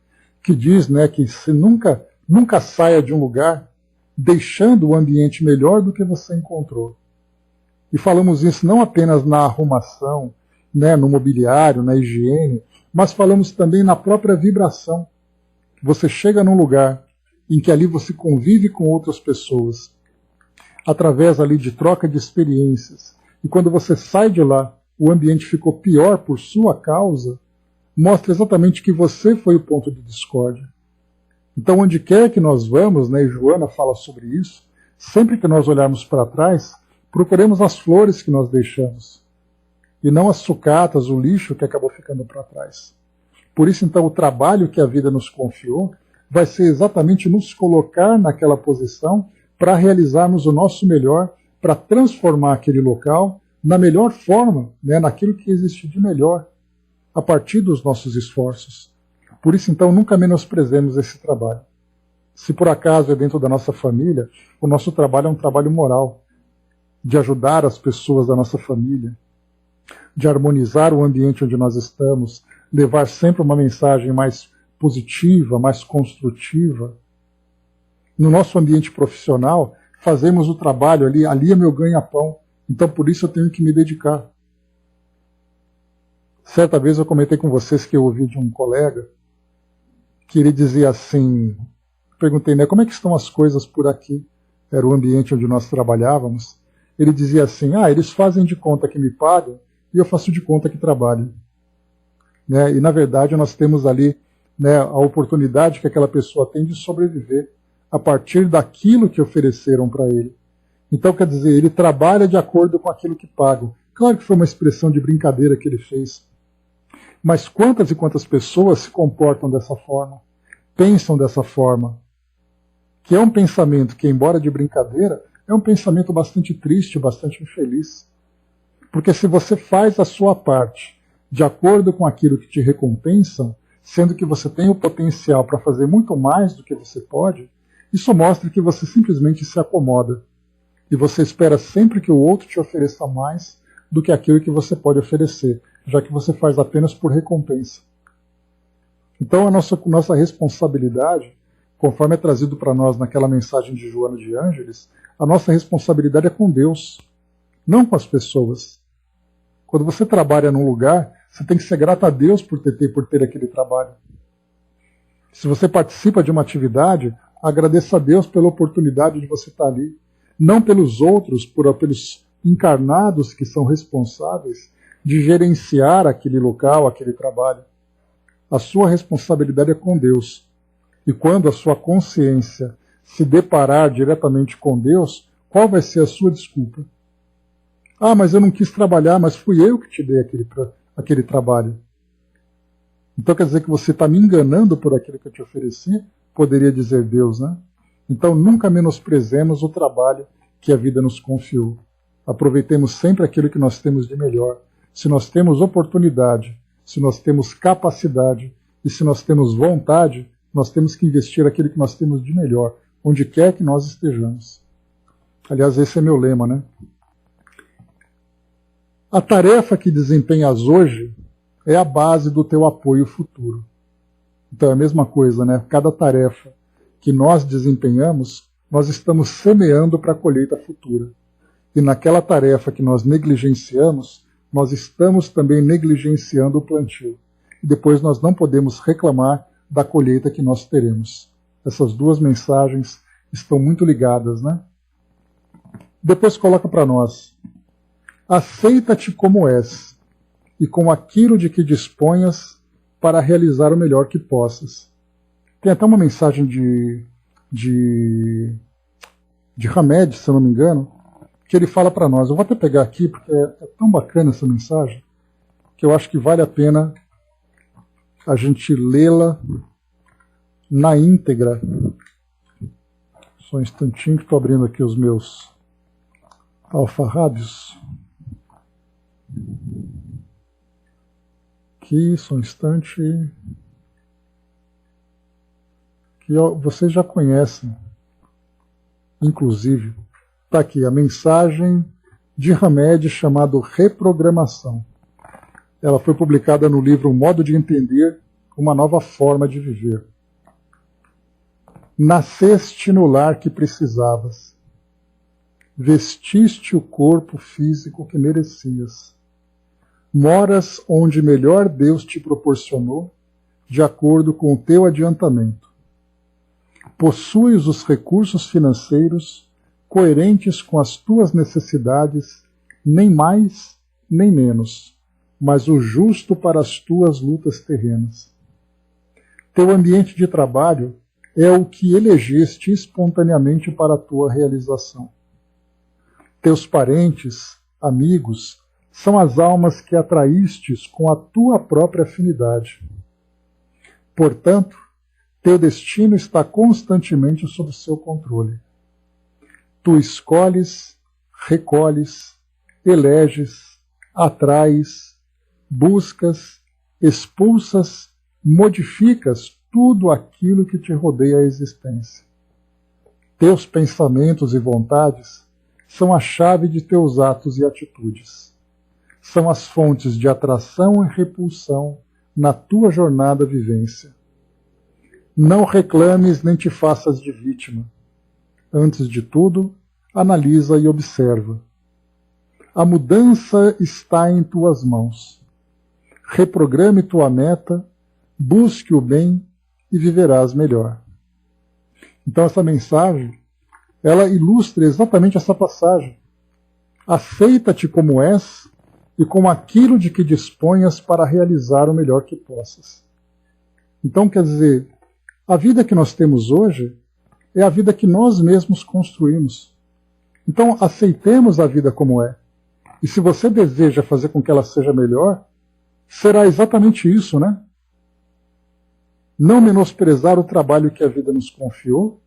[SPEAKER 1] que diz, né, que se nunca saia de um lugar deixando o ambiente melhor do que você encontrou. E falamos isso não apenas na arrumação, né, no mobiliário, na higiene, mas falamos também na própria vibração. Você chega num lugar em que ali você convive com outras pessoas, através ali de troca de experiências, e quando você sai de lá, o ambiente ficou pior por sua causa, mostra exatamente que você foi o ponto de discórdia. Então, onde quer que nós vamos, né, e Joana fala sobre isso, sempre que nós olharmos para trás, procuremos as flores que nós deixamos, e não as sucatas, o lixo que acabou ficando para trás. Por isso, então, o trabalho que a vida nos confiou vai ser exatamente nos colocar naquela posição para realizarmos o nosso melhor, para transformar aquele local na melhor forma, né, naquilo que existe de melhor, a partir dos nossos esforços. Por isso, então, nunca menosprezemos esse trabalho. Se por acaso é dentro da nossa família, o nosso trabalho é um trabalho moral, de ajudar as pessoas da nossa família, de harmonizar o ambiente onde nós estamos, levar sempre uma mensagem mais positiva, mais construtiva. No nosso ambiente profissional, fazemos o trabalho ali é meu ganha-pão, então por isso eu tenho que me dedicar. Certa vez eu comentei com vocês que eu ouvi de um colega que ele dizia assim, perguntei, né, como é que estão as coisas por aqui? Era o ambiente onde nós trabalhávamos. Ele dizia assim, eles fazem de conta que me pagam e eu faço de conta que trabalho. Né? E na verdade nós temos ali, né, a oportunidade que aquela pessoa tem de sobreviver a partir daquilo que ofereceram para ele. Então, quer dizer, ele trabalha de acordo com aquilo que pagam. Claro que foi uma expressão de brincadeira que ele fez. Mas quantas e quantas pessoas se comportam dessa forma, pensam dessa forma, que é um pensamento que, embora de brincadeira, é um pensamento bastante triste, bastante infeliz. Porque se você faz a sua parte de acordo com aquilo que te recompensam, sendo que você tem o potencial para fazer muito mais do que você pode, isso mostra que você simplesmente se acomoda. E você espera sempre que o outro te ofereça mais do que aquilo que você pode oferecer, já que você faz apenas por recompensa. Então a nossa responsabilidade, conforme é trazido para nós naquela mensagem de Joana de Ângeles, a nossa responsabilidade é com Deus, não com as pessoas. Quando você trabalha num lugar, você tem que ser grato a Deus por ter aquele trabalho. Se você participa de uma atividade, agradeça a Deus pela oportunidade de você estar ali. Não pelos outros, pelos encarnados que são responsáveis de gerenciar aquele local, aquele trabalho. A sua responsabilidade é com Deus. E quando a sua consciência se deparar diretamente com Deus, qual vai ser a sua desculpa? Mas eu não quis trabalhar, mas fui eu que te dei aquele trabalho. Então quer dizer que você está me enganando por aquilo que eu te ofereci? Poderia dizer Deus, né? Então nunca menosprezemos o trabalho que a vida nos confiou. Aproveitemos sempre aquilo que nós temos de melhor. Se nós temos oportunidade, se nós temos capacidade e se nós temos vontade, nós temos que investir aquilo que nós temos de melhor, onde quer que nós estejamos. Aliás, esse é meu lema, né? A tarefa que desempenhas hoje é a base do teu apoio futuro. Então é a mesma coisa, né? Cada tarefa que nós desempenhamos, nós estamos semeando para a colheita futura. E naquela tarefa que nós negligenciamos, nós estamos também negligenciando o plantio. E depois nós não podemos reclamar da colheita que nós teremos. Essas duas mensagens estão muito ligadas, né? Depois coloca para nós: aceita-te como és, e com aquilo de que disponhas para realizar o melhor que possas. Tem até uma mensagem de Hamed, se eu não me engano, que ele fala para nós. Eu vou até pegar aqui, porque é tão bacana essa mensagem, que eu acho que vale a pena a gente lê-la na íntegra. Só um instantinho que estou abrindo aqui os meus alfarrábios. Aqui, só um instante. Que vocês já conhecem, inclusive. Está aqui a mensagem de Hamed chamado Reprogramação. Ela foi publicada no livro Um Modo de Entender, Uma Nova Forma de Viver. Nasceste no lar que precisavas. Vestiste o corpo físico que merecias. Moras onde melhor Deus te proporcionou, de acordo com o teu adiantamento. Possuis os recursos financeiros coerentes com as tuas necessidades, nem mais nem menos, mas o justo para as tuas lutas terrenas. Teu ambiente de trabalho é o que elegeste espontaneamente para a tua realização. Teus parentes, amigos, são as almas que atraístes com a tua própria afinidade. Portanto, teu destino está constantemente sob seu controle. Tu escolhes, recolhes, eleges, atraes, buscas, expulsas, modificas tudo aquilo que te rodeia a existência. Teus pensamentos e vontades são a chave de teus atos e atitudes. São as fontes de atração e repulsão na tua jornada vivência. Não reclames nem te faças de vítima. Antes de tudo, analisa e observa. A mudança está em tuas mãos. Reprograme tua meta, busque o bem e viverás melhor. Então essa mensagem, ela ilustra exatamente essa passagem. Aceita-te como és e com aquilo de que disponhas para realizar o melhor que possas. Então, quer dizer, a vida que nós temos hoje é a vida que nós mesmos construímos. Então, aceitemos a vida como é. E se você deseja fazer com que ela seja melhor, será exatamente isso, né? Não menosprezar o trabalho que a vida nos confiou,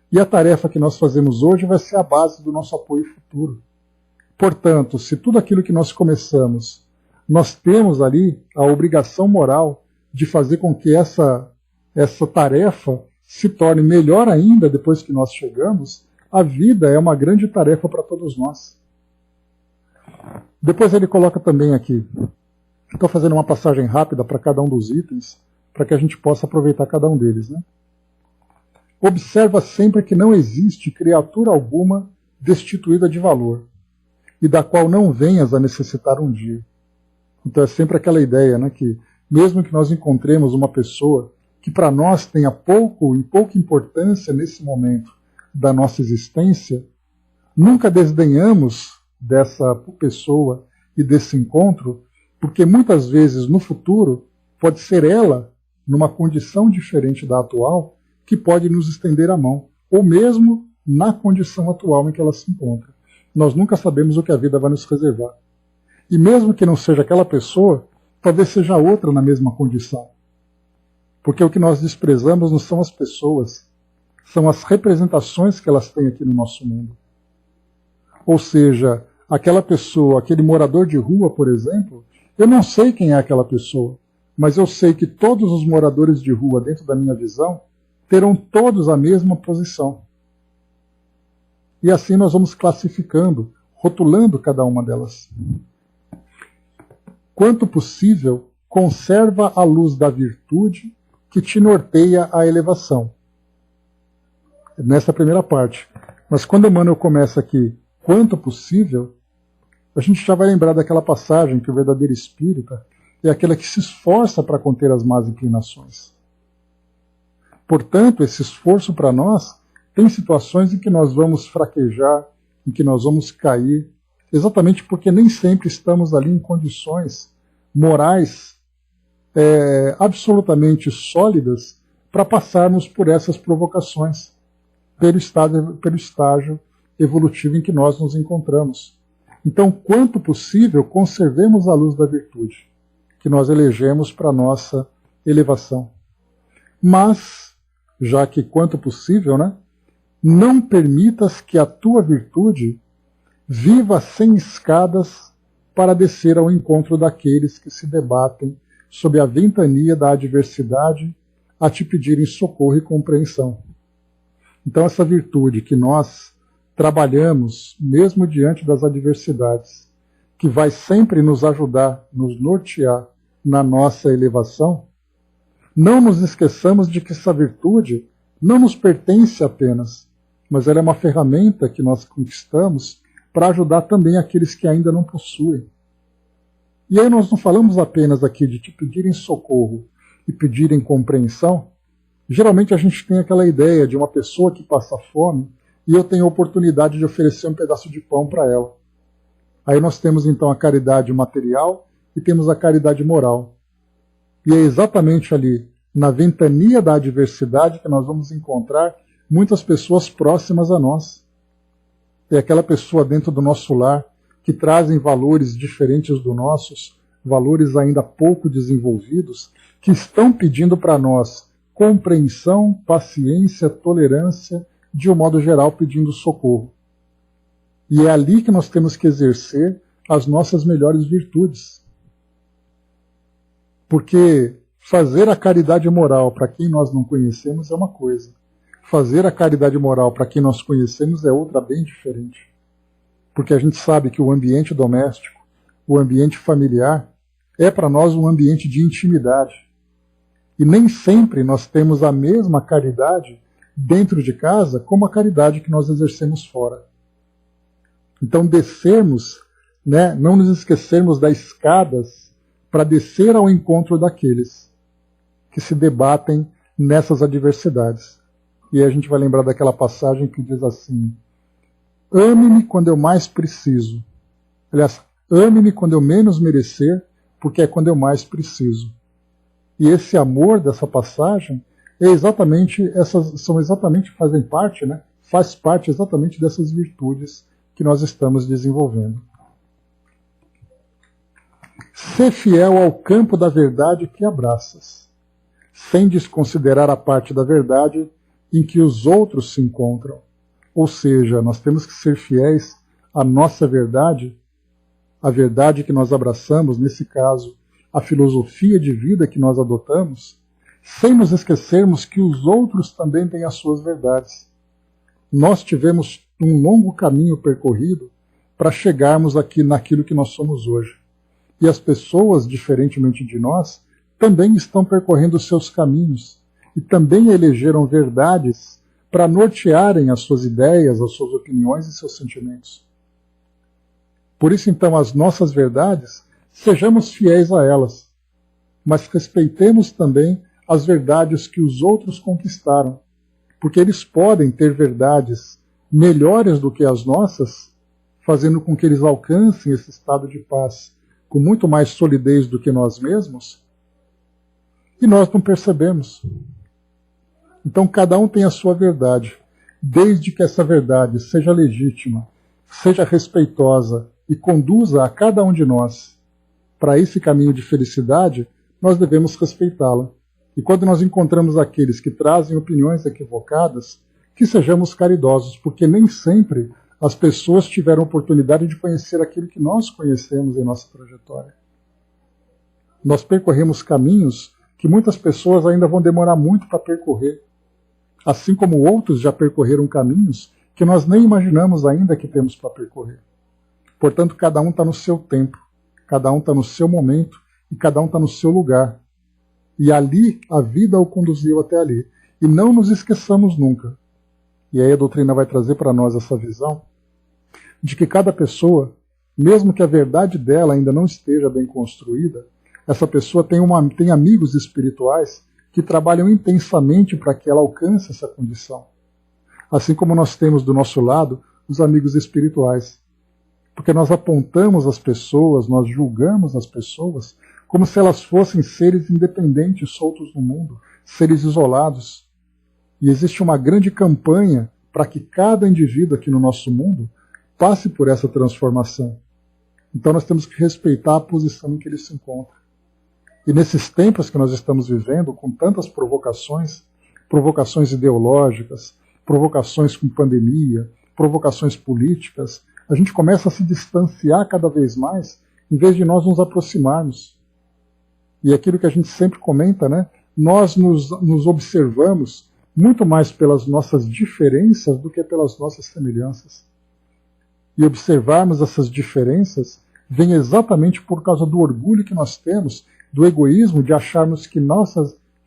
[SPEAKER 1] e a tarefa que nós fazemos hoje vai ser a base do nosso apoio futuro. Portanto, se tudo aquilo que nós começamos, nós temos ali a obrigação moral de fazer com que essa tarefa se torne melhor ainda depois que nós chegamos, a vida é uma grande tarefa para todos nós. Depois ele coloca também aqui, estou fazendo uma passagem rápida para cada um dos itens, para que a gente possa aproveitar cada um deles, né? Observa sempre que não existe criatura alguma destituída de valor, e da qual não venhas a necessitar um dia. Então é sempre aquela ideia, né, que mesmo que nós encontremos uma pessoa que para nós tenha pouca importância nesse momento da nossa existência, nunca desdenhamos dessa pessoa e desse encontro, porque muitas vezes no futuro pode ser ela, numa condição diferente da atual, que pode nos estender a mão, ou mesmo na condição atual em que ela se encontra. Nós nunca sabemos o que a vida vai nos reservar. E mesmo que não seja aquela pessoa, talvez seja outra na mesma condição. Porque o que nós desprezamos não são as pessoas, são as representações que elas têm aqui no nosso mundo. Ou seja, aquela pessoa, aquele morador de rua, por exemplo, eu não sei quem é aquela pessoa, mas eu sei que todos os moradores de rua, dentro da minha visão, terão todos a mesma posição. E assim nós vamos classificando, rotulando cada uma delas. Quanto possível, conserva a luz da virtude que te norteia à elevação. Nessa primeira parte. Mas quando Emmanuel começa aqui, quanto possível, a gente já vai lembrar daquela passagem que o verdadeiro espírita é aquela que se esforça para conter as más inclinações. Portanto, esse esforço para nós tem situações em que nós vamos fraquejar, em que nós vamos cair, exatamente porque nem sempre estamos ali em condições morais absolutamente sólidas para passarmos por essas provocações, pelo estágio evolutivo em que nós nos encontramos. Então, quanto possível, conservemos a luz da virtude, que nós elegemos para a nossa elevação. Mas, já que quanto possível, né, não permitas que a tua virtude viva sem escadas para descer ao encontro daqueles que se debatem sob a ventania da adversidade a te pedirem socorro e compreensão. Então, essa virtude que nós trabalhamos, mesmo diante das adversidades, que vai sempre nos ajudar, nos nortear na nossa elevação, não nos esqueçamos de que essa virtude não nos pertence apenas, mas ela é uma ferramenta que nós conquistamos para ajudar também aqueles que ainda não possuem. E aí nós não falamos apenas aqui de te pedirem socorro e pedirem compreensão. Geralmente a gente tem aquela ideia de uma pessoa que passa fome e eu tenho a oportunidade de oferecer um pedaço de pão para ela. Aí nós temos então a caridade material e temos a caridade moral. E é exatamente ali, na ventania da adversidade, que nós vamos encontrar muitas pessoas próximas a nós. É aquela pessoa dentro do nosso lar que trazem valores diferentes dos nossos, valores ainda pouco desenvolvidos, que estão pedindo para nós compreensão, paciência, tolerância, de um modo geral pedindo socorro. E é ali que nós temos que exercer as nossas melhores virtudes. Porque fazer a caridade moral para quem nós não conhecemos é uma coisa. Fazer a caridade moral para quem nós conhecemos é outra bem diferente. Porque a gente sabe que o ambiente doméstico, o ambiente familiar, é para nós um ambiente de intimidade. E nem sempre nós temos a mesma caridade dentro de casa como a caridade que nós exercemos fora. Então descermos, né, não nos esquecermos das escadas para descer ao encontro daqueles que se debatem nessas adversidades. E aí a gente vai lembrar daquela passagem que diz assim: ame-me quando eu mais preciso. Aliás, ame-me quando eu menos merecer, porque é quando eu mais preciso. E esse amor dessa passagem faz parte exatamente dessas virtudes que nós estamos desenvolvendo. Ser fiel ao campo da verdade que abraças, sem desconsiderar a parte da verdade em que os outros se encontram. Ou seja, nós temos que ser fiéis à nossa verdade, a verdade que nós abraçamos, nesse caso, a filosofia de vida que nós adotamos, sem nos esquecermos que os outros também têm as suas verdades. Nós tivemos um longo caminho percorrido para chegarmos aqui naquilo que nós somos hoje. E as pessoas, diferentemente de nós, também estão percorrendo os seus caminhos e também elegeram verdades para nortearem as suas ideias, as suas opiniões e seus sentimentos. Por isso, então, as nossas verdades, sejamos fiéis a elas, mas respeitemos também as verdades que os outros conquistaram, porque eles podem ter verdades melhores do que as nossas, fazendo com que eles alcancem esse estado de paz com muito mais solidez do que nós mesmos, e nós não percebemos. Então cada um tem a sua verdade, desde que essa verdade seja legítima, seja respeitosa e conduza a cada um de nós para esse caminho de felicidade, nós devemos respeitá-la. E quando nós encontramos aqueles que trazem opiniões equivocadas, que sejamos caridosos, porque nem sempre as pessoas tiveram oportunidade de conhecer aquilo que nós conhecemos em nossa trajetória. Nós percorremos caminhos que muitas pessoas ainda vão demorar muito para percorrer, assim como outros já percorreram caminhos que nós nem imaginamos ainda que temos para percorrer. Portanto, cada um está no seu tempo, cada um está no seu momento e cada um está no seu lugar. E ali a vida o conduziu até ali. E não nos esqueçamos nunca. E aí a doutrina vai trazer para nós essa visão de que cada pessoa, mesmo que a verdade dela ainda não esteja bem construída, essa pessoa tem amigos espirituais que trabalham intensamente para que ela alcance essa condição. Assim como nós temos do nosso lado os amigos espirituais. Porque nós apontamos as pessoas, nós julgamos as pessoas como se elas fossem seres independentes, soltos no mundo, seres isolados. E existe uma grande campanha para que cada indivíduo aqui no nosso mundo passe por essa transformação. Então nós temos que respeitar a posição em que ele se encontra. E nesses tempos que nós estamos vivendo, com tantas provocações, provocações ideológicas, provocações com pandemia, provocações políticas, a gente começa a se distanciar cada vez mais, em vez de nós nos aproximarmos. E aquilo que a gente sempre comenta, né? Nós nos observamos muito mais pelas nossas diferenças do que pelas nossas semelhanças. E observarmos essas diferenças vem exatamente por causa do orgulho que nós temos, do egoísmo de acharmos que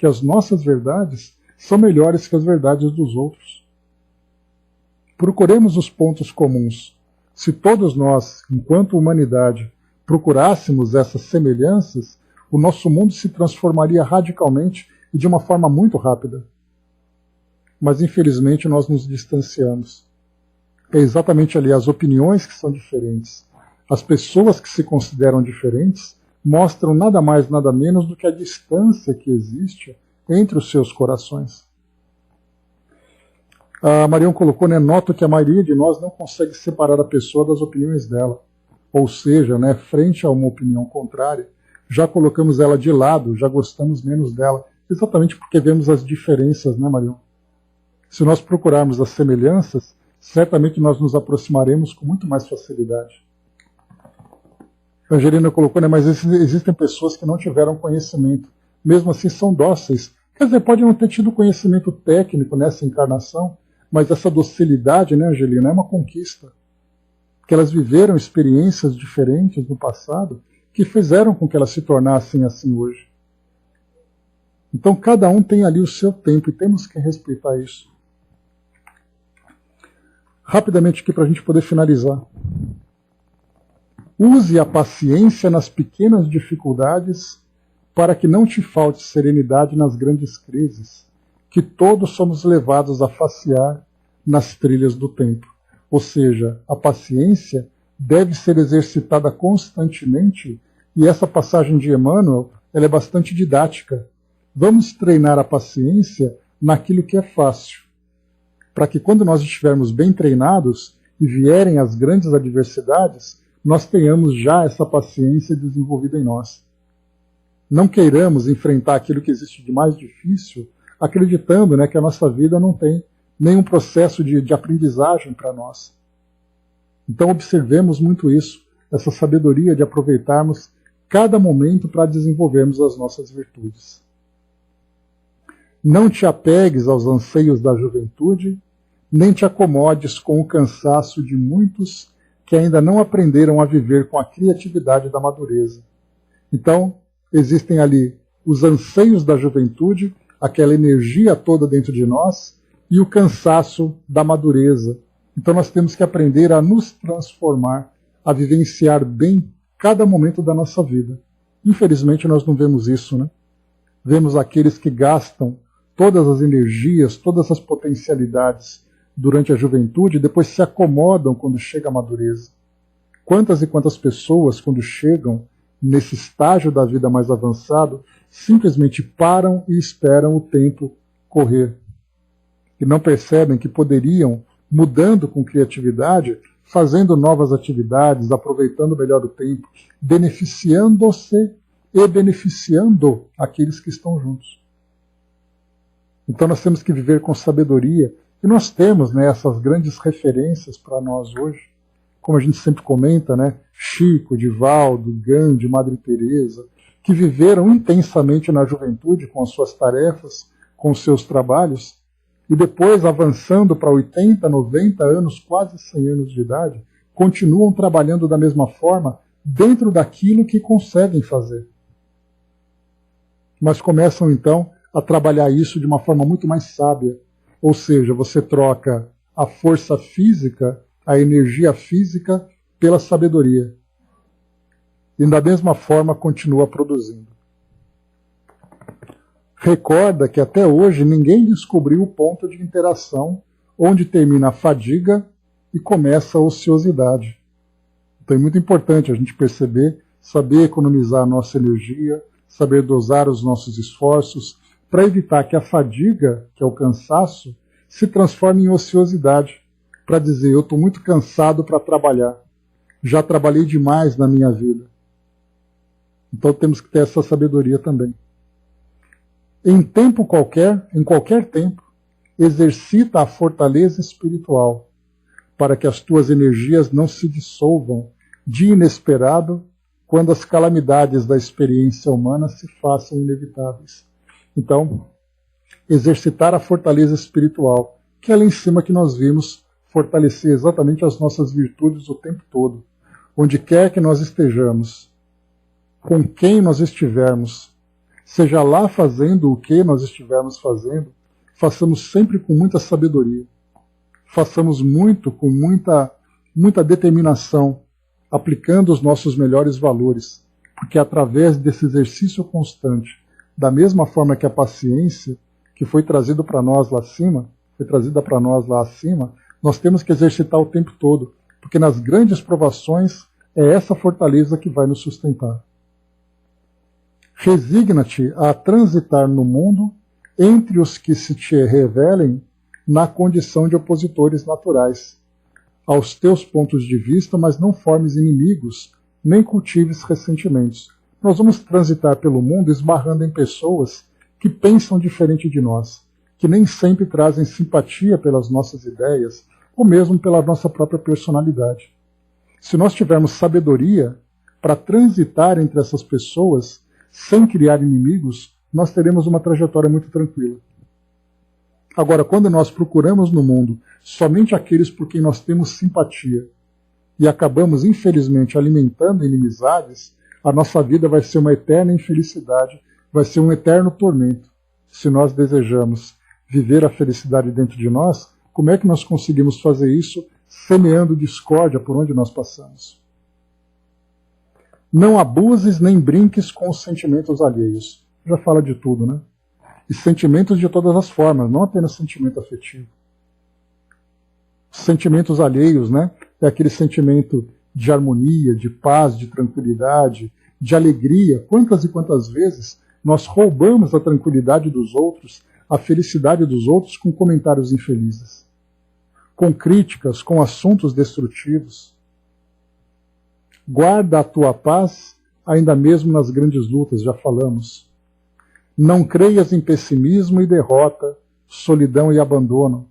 [SPEAKER 1] as nossas verdades são melhores que as verdades dos outros. Procuremos os pontos comuns. Se todos nós, enquanto humanidade, procurássemos essas semelhanças, o nosso mundo se transformaria radicalmente e de uma forma muito rápida. Mas infelizmente nós nos distanciamos. É exatamente ali as opiniões que são diferentes. As pessoas que se consideram diferentes mostram nada mais, nada menos do que a distância que existe entre os seus corações. A Marion colocou, né, noto que a maioria de nós não consegue separar a pessoa das opiniões dela. Ou seja, né, frente a uma opinião contrária, já colocamos ela de lado, já gostamos menos dela. Exatamente porque vemos as diferenças, né, Marion? Se nós procurarmos as semelhanças, certamente nós nos aproximaremos com muito mais facilidade. A Angelina colocou, né, mas existem pessoas que não tiveram conhecimento, mesmo assim são dóceis. Quer dizer, pode não ter tido conhecimento técnico nessa encarnação, mas essa docilidade, né, Angelina, é uma conquista. Porque elas viveram experiências diferentes no passado que fizeram com que elas se tornassem assim hoje. Então cada um tem ali o seu tempo e temos que respeitar isso. Rapidamente aqui para a gente poder finalizar. Use a paciência nas pequenas dificuldades para que não te falte serenidade nas grandes crises, que todos somos levados a facear nas trilhas do tempo. Ou seja, a paciência deve ser exercitada constantemente e essa passagem de Emmanuel ela é bastante didática. Vamos treinar a paciência naquilo que é fácil, para que quando nós estivermos bem treinados e vierem as grandes adversidades, nós tenhamos já essa paciência desenvolvida em nós. Não queiramos enfrentar aquilo que existe de mais difícil, acreditando, né, que a nossa vida não tem nenhum processo de aprendizagem para nós. Então observemos muito isso, essa sabedoria de aproveitarmos cada momento para desenvolvermos as nossas virtudes. Não te apegues aos anseios da juventude, nem te acomodes com o cansaço de muitos que ainda não aprenderam a viver com a criatividade da madureza. Então, existem ali os anseios da juventude, aquela energia toda dentro de nós, e o cansaço da madureza. Então nós temos que aprender a nos transformar, a vivenciar bem cada momento da nossa vida. Infelizmente nós não vemos isso, né? Vemos aqueles que gastam todas as energias, todas as potencialidades durante a juventude e depois se acomodam quando chega a madureza. Quantas e quantas pessoas, quando chegam nesse estágio da vida mais avançado, simplesmente param e esperam o tempo correr. E não percebem que poderiam, mudando com criatividade, fazendo novas atividades, aproveitando melhor o tempo, beneficiando-se e beneficiando aqueles que estão juntos. Então nós temos que viver com sabedoria. E nós temos, né, essas grandes referências para nós hoje, como a gente sempre comenta, né, Chico, Divaldo, Gandhi, Madre Teresa, que viveram intensamente na juventude com as suas tarefas, com os seus trabalhos, e depois, avançando para 80, 90 anos, quase 100 anos de idade, continuam trabalhando da mesma forma dentro daquilo que conseguem fazer. mas começam então a trabalhar isso de uma forma muito mais sábia. Ou seja, você troca a força física, a energia física, pela sabedoria. E da mesma forma continua produzindo. Recorda que até hoje ninguém descobriu o ponto de interação onde termina a fadiga e começa a ociosidade. Então é muito importante a gente perceber, saber economizar a nossa energia, saber dosar os nossos esforços, para evitar que a fadiga, que é o cansaço, se transforme em ociosidade, para dizer, eu estou muito cansado para trabalhar, já trabalhei demais na minha vida. Então temos que ter essa sabedoria também. Em tempo qualquer, em qualquer tempo, exercita a fortaleza espiritual, para que as tuas energias não se dissolvam de inesperado quando as calamidades da experiência humana se façam inevitáveis. Então, exercitar a fortaleza espiritual, que é lá em cima que nós vimos fortalecer exatamente as nossas virtudes o tempo todo. Onde quer que nós estejamos, com quem nós estivermos, seja lá fazendo o que nós estivermos fazendo, façamos sempre com muita sabedoria. Façamos muito, com muita determinação, aplicando os nossos melhores valores, porque através desse exercício constante, da mesma forma que a paciência, que foi trazida para nós lá acima, nós temos que exercitar o tempo todo, porque nas grandes provações é essa fortaleza que vai nos sustentar. Resigna-te a transitar no mundo entre os que se te revelem na condição de opositores naturais aos teus pontos de vista, mas não formes inimigos, nem cultives ressentimentos. Nós vamos transitar pelo mundo esbarrando em pessoas que pensam diferente de nós, que nem sempre trazem simpatia pelas nossas ideias, ou mesmo pela nossa própria personalidade. Se nós tivermos sabedoria para transitar entre essas pessoas, sem criar inimigos, nós teremos uma trajetória muito tranquila. Agora, quando nós procuramos no mundo somente aqueles por quem nós temos simpatia e acabamos, infelizmente, alimentando inimizades, a nossa vida vai ser uma eterna infelicidade, vai ser um eterno tormento. Se nós desejamos viver a felicidade dentro de nós, como é que nós conseguimos fazer isso semeando discórdia por onde nós passamos? Não abuses nem brinques com os sentimentos alheios. Já fala de tudo, né? E sentimentos de todas as formas, não apenas sentimento afetivo. Sentimentos alheios, né? É aquele sentimento de harmonia, de paz, de tranquilidade, de alegria. Quantas e quantas vezes nós roubamos a tranquilidade dos outros, a felicidade dos outros com comentários infelizes, com críticas, com assuntos destrutivos. Guarda a tua paz, ainda mesmo nas grandes lutas, já falamos. Não creias em pessimismo e derrota, solidão e abandono,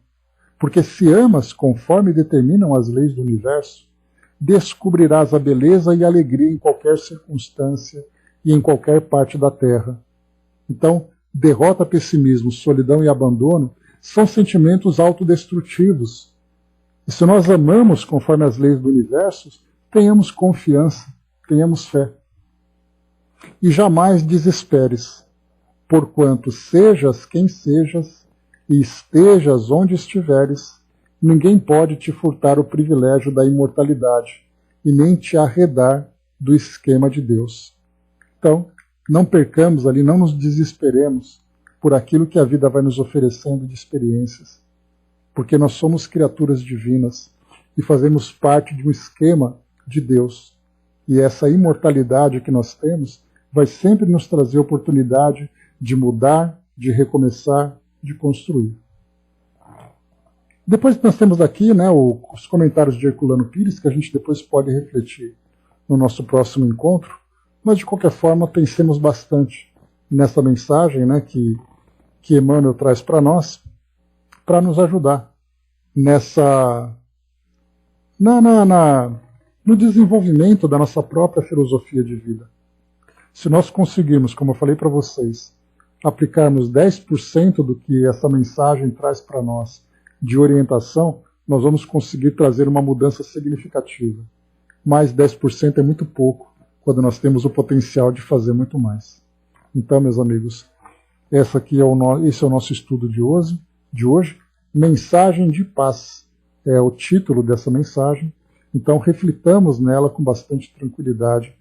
[SPEAKER 1] porque se amas conforme determinam as leis do universo, descobrirás a beleza e a alegria em qualquer circunstância e em qualquer parte da terra. Então, derrota, pessimismo, solidão e abandono são sentimentos autodestrutivos. E se nós amamos conforme as leis do universo, tenhamos confiança, tenhamos fé. E jamais desesperes, porquanto sejas quem sejas e estejas onde estiveres, ninguém pode te furtar o privilégio da imortalidade e nem te arredar do esquema de Deus. Então, não percamos ali, não nos desesperemos por aquilo que a vida vai nos oferecendo de experiências, porque nós somos criaturas divinas e fazemos parte de um esquema de Deus. E essa imortalidade que nós temos vai sempre nos trazer oportunidade de mudar, de recomeçar, de construir. Depois nós temos aqui, né, os comentários de Herculano Pires, que a gente depois pode refletir no nosso próximo encontro, mas de qualquer forma pensemos bastante nessa mensagem, né, que Emmanuel traz para nós, para nos ajudar no desenvolvimento da nossa própria filosofia de vida. Se nós conseguirmos, como eu falei para vocês, aplicarmos 10% do que essa mensagem traz para nós de orientação, nós vamos conseguir trazer uma mudança significativa. Mas 10% é muito pouco, quando nós temos o potencial de fazer muito mais. Então, meus amigos, esse é o nosso estudo de hoje. Mensagem de paz é o título dessa mensagem. Então, reflitamos nela com bastante tranquilidade